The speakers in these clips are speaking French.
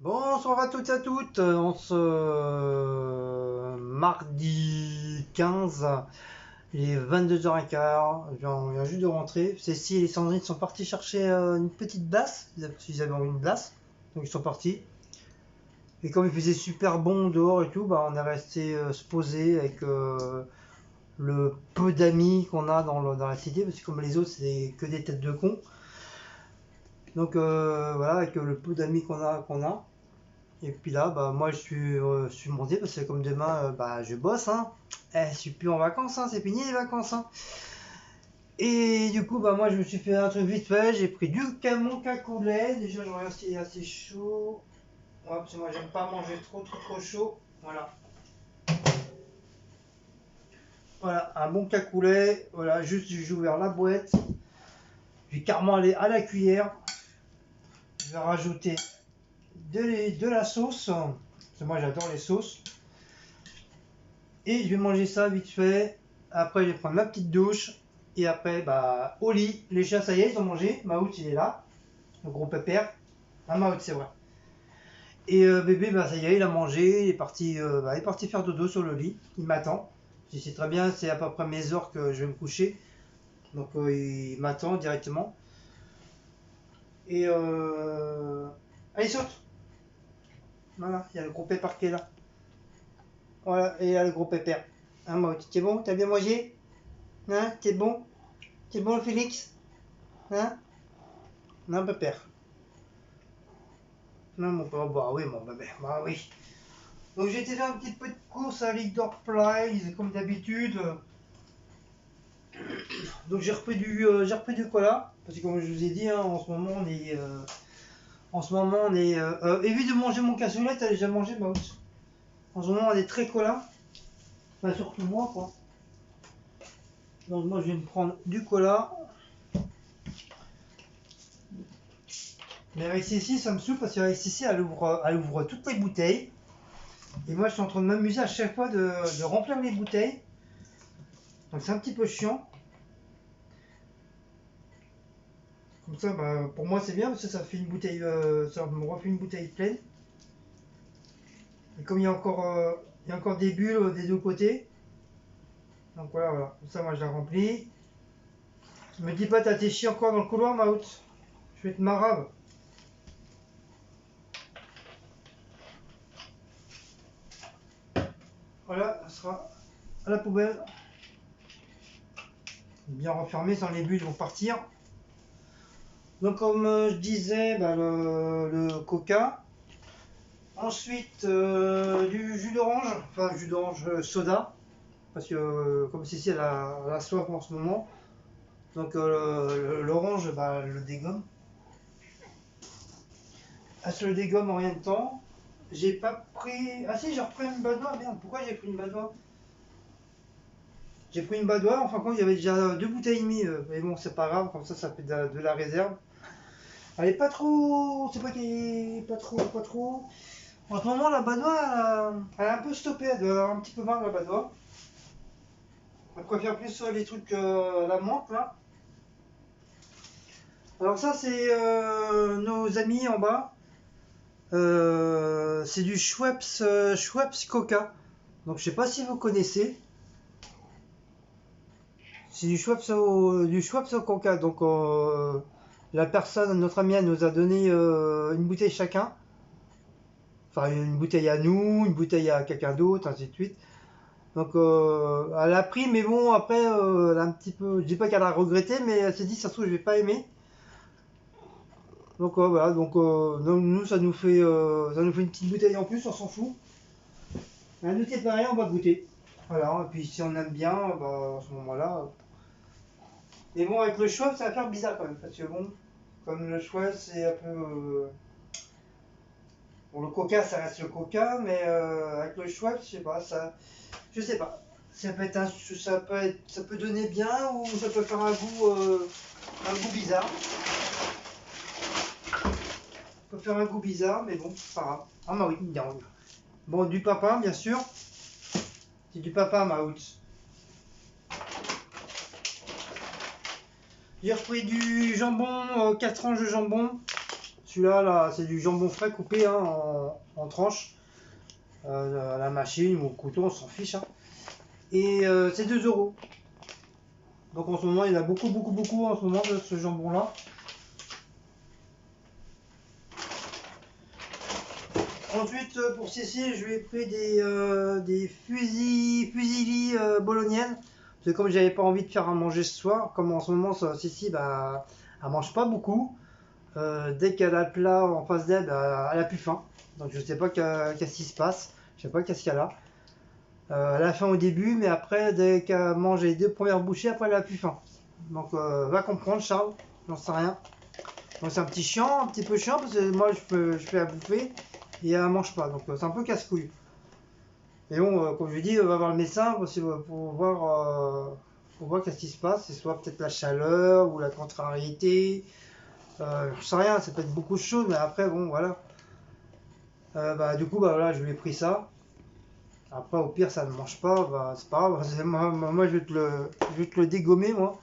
Bonsoir à toutes et à toutes, on se mardi 15, il est 22h15, on vient juste de rentrer. Cécile et les Sandrine sont partis chercher une petite glace, ils avaient envie d'une glace, donc ils sont partis. Et comme il faisait super bon dehors et tout, bah on est resté se poser avec le peu d'amis qu'on a dans la cité, parce que comme les autres c'est que des têtes de cons. Donc voilà, avec le peu d'amis qu'on a. Et puis là, bah, moi je suis monté parce que comme demain, bah, je bosse, hein. Je suis plus en vacances, hein, c'est fini les vacances, hein. Et du coup, bah, moi je me suis fait un truc vite fait, j'ai pris du camon cacoulet. Déjà, je regarde s'il est assez chaud. Ouais, parce que moi j'aime pas manger trop chaud. Voilà. Voilà, un bon cacoulet. Voilà, juste j'ai ouvert la boîte. Je vais carrément aller à la cuillère. Je vais rajouter de la sauce. Parce que moi j'adore les sauces. Et je vais manger ça vite fait. Après, je vais prendre ma petite douche. Et après, bah, au lit. Les chiens, ça y est, ils ont mangé. Maout, il est là. Le gros pépère. Ah, Maout, c'est vrai. Et bébé, bah, ça y est, il a mangé. Il est parti faire dodo sur le lit. Il m'attend. Je sais très bien, c'est à peu près mes heures que je vais me coucher. Donc, il m'attend directement. Et allez, saute. Voilà, il y a le gros pépère qui est là. Voilà, et il y a le gros pépère. Hein, Maout, t'es bon? T'as bien mangé? Hein? T'es bon? T'es bon, Félix? Hein? Non, pépère. Non, mon père, bah oui, mon bébé, bah oui. Donc j'ai été faire un petit peu de course à Leader Prize, comme d'habitude. Donc j'ai repris du cola, parce que comme je vous ai dit, hein, en ce moment on est. Évite de manger mon cassoulet, t'as déjà mangé, bah oui. En ce moment on est très cola, enfin surtout moi quoi. Donc moi je vais me prendre du cola. Mais avec Cécile ça me saoule parce qu'avec Cécile elle ouvre toutes les bouteilles. Et moi je suis en train de m'amuser à chaque fois de remplir les bouteilles. Donc c'est un petit peu chiant. Comme ça, bah, pour moi c'est bien parce que ça fait une bouteille, ça me refait une bouteille pleine. Et comme il y a encore des bulles des deux côtés, donc voilà. Comme ça, moi je la remplis. Me dis pas, t'as tes chiens encore dans le couloir, Maout. Je vais te marave. Voilà, ça sera à la poubelle. Bien refermé, sans les bulles vont partir. Donc comme je disais, bah, le coca. Ensuite, du jus d'orange, enfin jus d'orange soda. Parce que comme Cécile elle a soif en ce moment. Donc l'orange, bah, elle le dégomme. Elle se le dégomme en rien de temps. J'ai pas pris. Ah si, j'ai repris une badoie. Merde, pourquoi j'ai pris une badoie? J'ai pris une badoie. Enfin, quand il y avait déjà 2 bouteilles et demie. Mais bon, c'est pas grave. Comme ça fait de la réserve. Elle est pas trop. C'est pas qu'elle est pas trop, pas trop. En ce moment, la badoie, elle a un peu stoppé. Elle doit avoir un petit peu marre, la badoie. Elle préfère plus les trucs la menthe là. Alors ça, c'est nos amis en bas. C'est du Schweppes Coca. Donc je sais pas si vous connaissez. C'est du Schweppes au Coca. Donc la personne, notre ami, elle nous a donné une bouteille chacun. Enfin une bouteille à nous, une bouteille à quelqu'un d'autre, ainsi de suite. Donc elle a pris, mais bon après elle a un petit peu. Je dis pas qu'elle a regretté, mais elle s'est dit ça se trouve je vais pas aimer. Donc voilà, donc nous ça nous fait une petite bouteille en plus, on s'en fout. Un nous c'est pareil, on va goûter. Voilà, et puis si on aime bien, bah, à ce moment-là. Mais bon, avec le choix, ça va faire bizarre quand même, parce que bon, comme le choix, c'est un peu. Bon, le coca, ça reste le coca, mais avec le choix, je sais pas, ça. Je sais pas. Ça peut donner bien ou ça peut faire un goût bizarre. Ça peut faire un goût bizarre, mais bon, c'est pas grave. Ah, bah oui, bien. Bon, du papa, bien sûr. C'est du papa, Maout. J'ai repris du jambon, 4 tranches de jambon. Celui-là, là, c'est du jambon frais coupé hein, en tranches. À la machine ou au couteau, on s'en fiche. Hein. Et c'est 2 euros. Donc en ce moment, il y en a beaucoup en ce moment de ce jambon-là. Ensuite, pour Cécile, je lui ai pris des fusilli bolognaises. Parce que comme j'avais pas envie de faire à manger ce soir, comme en ce moment, Cécile, bah, elle mange pas beaucoup. Dès qu'elle a le plat en face d'elle, bah, elle a plus faim. Donc je sais pas qu'est-ce qui se passe. Je sais pas qu'est-ce qu'elle a. Elle a faim au début, mais après, dès qu'elle mange les 2 premières bouchées, après elle a plus faim. Donc va comprendre, Charles. J'en sais rien. Donc c'est un petit peu chiant parce que moi je fais à bouffer et elle mange pas. Donc c'est un peu casse-couille. Et bon, comme je dis, on va voir le médecin pour voir qu'est-ce qui se passe. C'est soit peut-être la chaleur ou la contrariété. Je sais rien, ça peut être beaucoup de choses, mais après, bon, voilà. Bah, du coup, bah, voilà, je lui ai pris ça. Après, au pire, ça ne mange pas, bah, c'est pas grave. Moi, je vais te le dégommer, moi.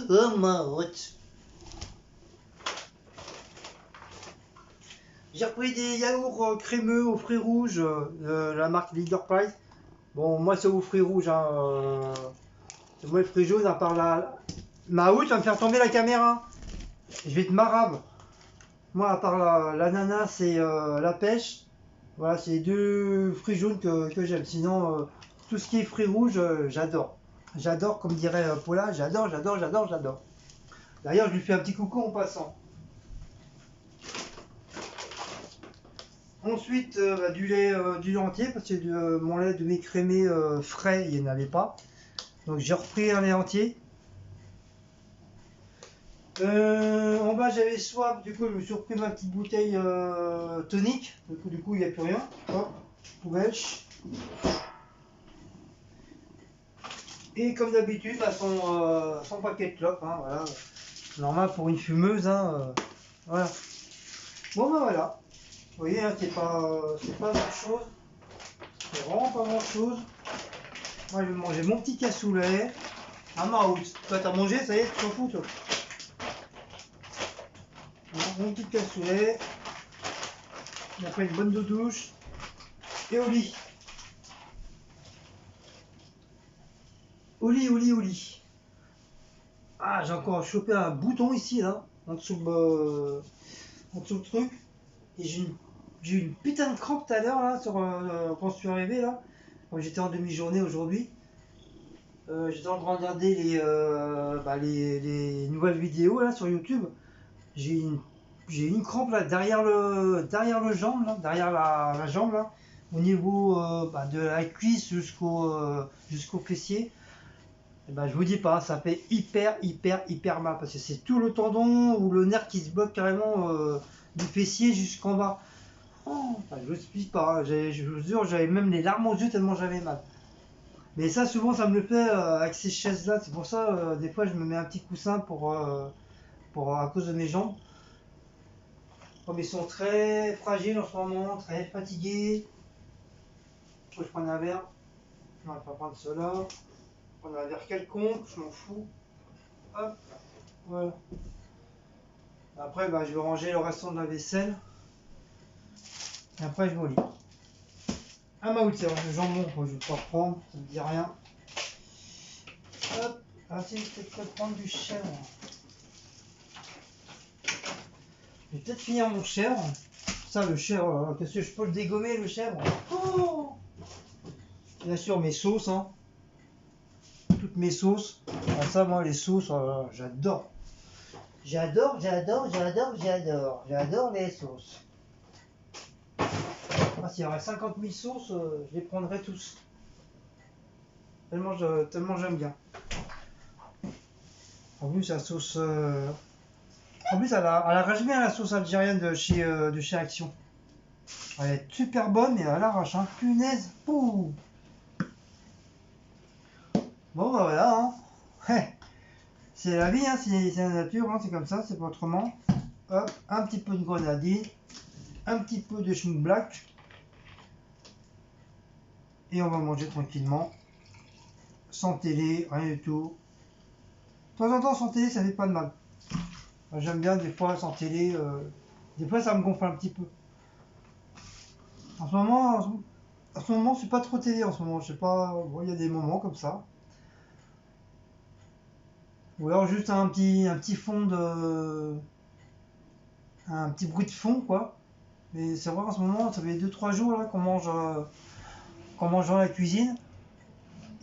Oh, ma route. J'ai repris des yaourts crémeux aux fruits rouges de la marque Leader Price. Bon, moi, c'est aux fruits rouges. Hein, moi, les fruits jaunes, à part la. Maout, tu vas me faire tomber la caméra. Je vais te marabe. Moi, à part l'ananas et la pêche, voilà, c'est les 2 fruits jaunes que j'aime. Sinon, tout ce qui est fruits rouges, j'adore. J'adore, comme dirait Paula, j'adore. D'ailleurs, je lui fais un petit coucou en passant. Ensuite, bah, du lait entier, parce que mon lait demi-crémé frais, il n'y en avait pas. Donc j'ai repris un lait entier. En bas, j'avais soif, du coup, je me suis repris ma petite bouteille tonique. Du coup, il n'y a plus rien. Hop, poubelle. Et comme d'habitude, bah, son paquet de clopes, hein, voilà. Normal pour une fumeuse, hein, voilà. Bon, bah voilà. Vous voyez, hein, c'est pas grand chose. C'est vraiment pas grand chose. Moi, je vais manger mon petit cassoulet. Ah, Maout, toi, t'as mangé, ça y est, tu t'en fous, toi. Mon petit cassoulet. On a fait une bonne douche. Et au lit. Au lit. Ah, j'ai encore chopé un bouton ici, là, en dessous le truc. Et j'ai eu une putain de crampe tout à l'heure, là, quand je suis arrivé, là. Quand j'étais en demi-journée aujourd'hui. J'étais en train de regarder les nouvelles vidéos, là, sur YouTube. J'ai une crampe, là, derrière le jambe, là, derrière la jambe, là. Au niveau de la cuisse jusqu'au fessier. Et ben, je vous dis pas, ça fait hyper mal parce que c'est tout le tendon ou le nerf qui se bloque carrément du fessier jusqu'en bas. Oh, enfin, je vous explique pas, hein. Je vous jure, j'avais même les larmes aux yeux tellement j'avais mal. Mais ça, souvent, ça me le fait avec ces chaises-là. C'est pour ça, des fois, je me mets un petit coussin à cause de mes jambes. Comme ils sont très fragiles en ce moment, très fatigués. Faut que je prenne un verre. Non, on va pas prendre cela. Prendre un verre quelconque, je m'en fous. Hop, voilà. Après, bah, je vais ranger le restant de la vaisselle. Et après, je vais au lit. Ah, Maout, c'est le jambon, je vais pas prendre, ça me dit rien. Hop, ah si, je vais peut-être prendre du chèvre. Je vais peut-être finir mon chèvre. Ça, le chèvre, qu'est-ce que je peux le dégommer, le chèvre? Oh, bien sûr, mes sauces, hein. Toutes mes sauces. Ah, ça, moi, les sauces, j'adore. J'adore les sauces. Ah, s'il y aurait 50 000 sauces, je les prendrais tous. Tellement j'aime bien. En plus, la sauce. En plus, elle arrache bien la sauce algérienne de chez Action. Elle est super bonne, mais elle arrache, hein. Punaise. Ouh. Bon, bah voilà, hein. Ouais. C'est la vie, hein. C'est la nature, hein. C'est comme ça, c'est pas autrement. Hop, un petit peu de grenadine, un petit peu de schnook black. Et on va manger tranquillement. Sans télé, rien du tout. De temps en temps, sans télé, ça fait pas de mal. J'aime bien des fois sans télé, Des fois, ça me gonfle un petit peu. En ce moment, c'est pas trop télé en ce moment. Je sais pas, bon, il y a des moments comme ça. Ou alors juste un petit fond de, un petit bruit de fond, quoi. Mais c'est vrai en ce moment, ça fait 2-3 jours là qu'on mange dans la cuisine.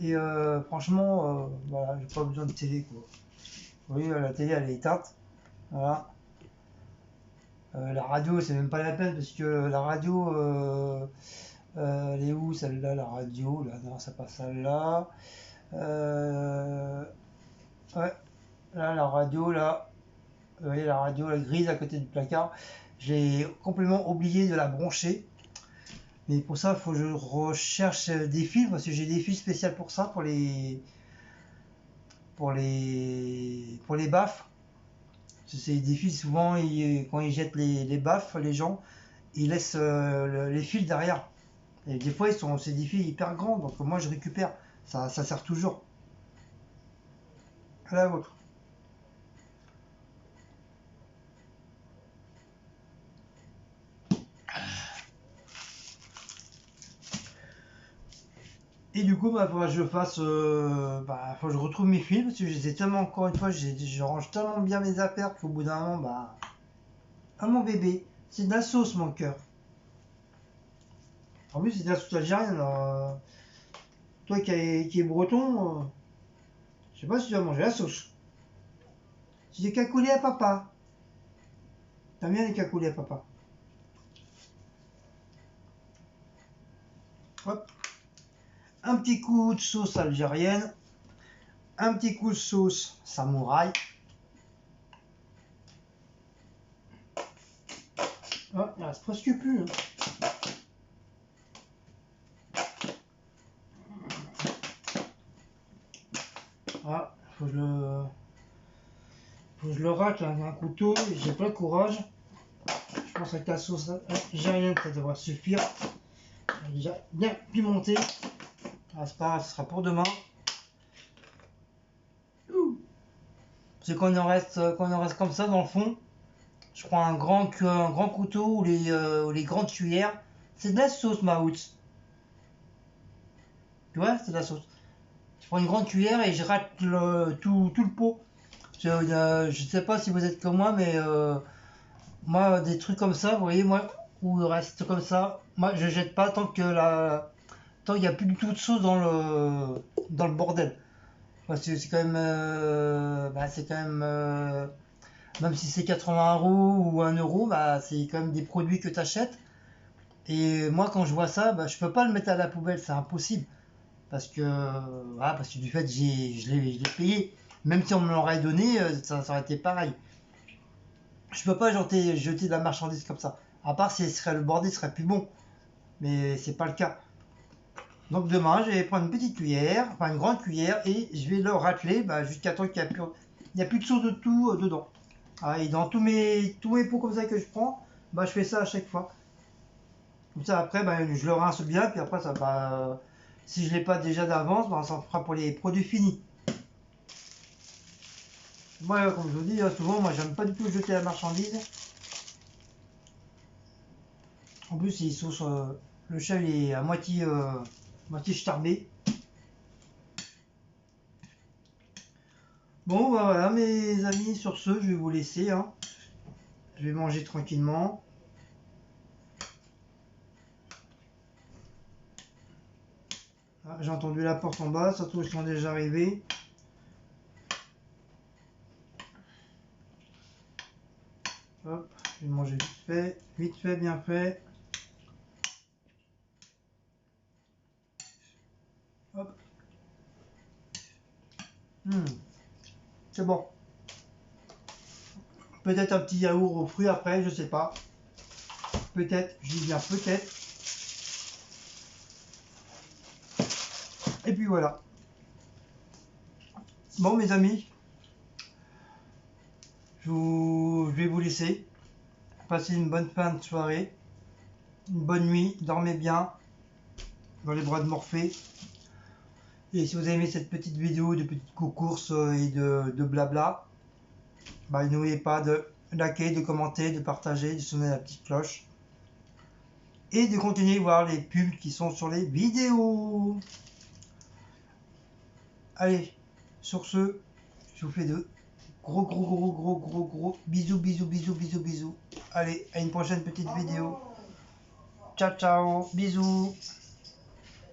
Et franchement, voilà, j'ai pas besoin de télé, quoi. Vous voyez, la télé, elle est éteinte. Voilà. La radio, c'est même pas la peine parce que la radio, elle est où celle-là, la radio? Là, non, c'est pas celle-là. Ouais, là, la radio, là. Vous voyez, la radio, la grise à côté du placard. J'ai complètement oublié de la brancher. Mais pour ça, il faut que je recherche des fils parce que j'ai des fils spéciaux pour ça, pour les baffes. C'est des fils, souvent, quand ils jettent les baffes, les gens, ils laissent les fils derrière. Et des fois, c'est des fils hyper grands, donc moi je récupère. Ça sert toujours. À la vôtre. Et du coup, bah, faudra que je fasse. Faut que je retrouve mes fils parce que je les ai tellement, encore une fois, je range tellement bien mes affaires qu'au bout d'un moment, bah. Ah mon bébé, c'est de la sauce, mon cœur. En plus, c'est de la sauce algérienne. Alors, toi qui est breton, je sais pas si tu vas manger la sauce. C'est des cacoulés à papa. T'aimes bien les cacoulés à papa? Hop. Un petit coup de sauce algérienne. Un petit coup de sauce samouraï. Ah, il reste presque plus. Hein. Ah, faut que je le rate là, avec un couteau. J'ai pas le courage. Je pense qu'avec la sauce algérienne, ça devrait suffire. Elle est déjà bien pimentée. Ah, c'est pas grave, ce sera pour demain. C'est qu'on en reste comme ça dans le fond. Je prends un grand couteau ou les grandes cuillères. C'est de la sauce, Maouts. Tu vois, c'est de la sauce. Je prends une grande cuillère et je rate tout le pot. Je sais pas si vous êtes comme moi, mais moi, des trucs comme ça, vous voyez, moi, où il reste comme ça, moi, je jette pas tant qu'il n'y a plus du tout de sauce dans le bordel. Parce que c'est quand même, même si c'est 80 € ou 1 euro, bah, c'est quand même des produits que tu achètes. Et moi, quand je vois ça, bah, je peux pas le mettre à la poubelle, c'est impossible. Parce que du fait, je l'ai payé. Même si on me l'aurait donné, ça aurait été pareil. Je peux pas jeter de la marchandise comme ça. À part si le bordel serait plus bon. Mais c'est pas le cas. Donc demain, je vais prendre une petite cuillère, enfin une grande cuillère, et je vais le racler jusqu'à temps qu'il n'y a plus de sauce de tout dedans. Ah, et dans tous mes pots comme ça que je prends, je fais ça à chaque fois. Comme ça après, je le rince bien, puis après, si je ne l'ai pas déjà d'avance, ça fera pour les produits finis. Moi, comme je vous dis, souvent, moi, j'aime pas du tout jeter la marchandise. En plus, le chef il est à moitié starbé. Bon, voilà, mes amis, sur ce, je vais vous laisser. Hein. Je vais manger tranquillement. Ah, j'ai entendu la porte en bas, surtout ils sont déjà arrivés. Hop, je vais manger vite fait, bien fait. Hop. C'est bon. Peut-être un petit yaourt aux fruits après, je sais pas. Peut-être, je dis bien peut-être. Et puis voilà. Bon mes amis, je vais vous laisser. Passez une bonne fin de soirée. Une bonne nuit, dormez bien dans les bras de Morphée. Et si vous avez aimé cette petite vidéo de petites courses et de blabla, n'oubliez pas de liker, de commenter, de partager, de sonner la petite cloche. Et de continuer à voir les pubs qui sont sur les vidéos. Allez, sur ce, je vous fais de gros bisous, bisous, bisous, bisous, bisous. Allez, à une prochaine petite vidéo. Ciao, ciao, bisous.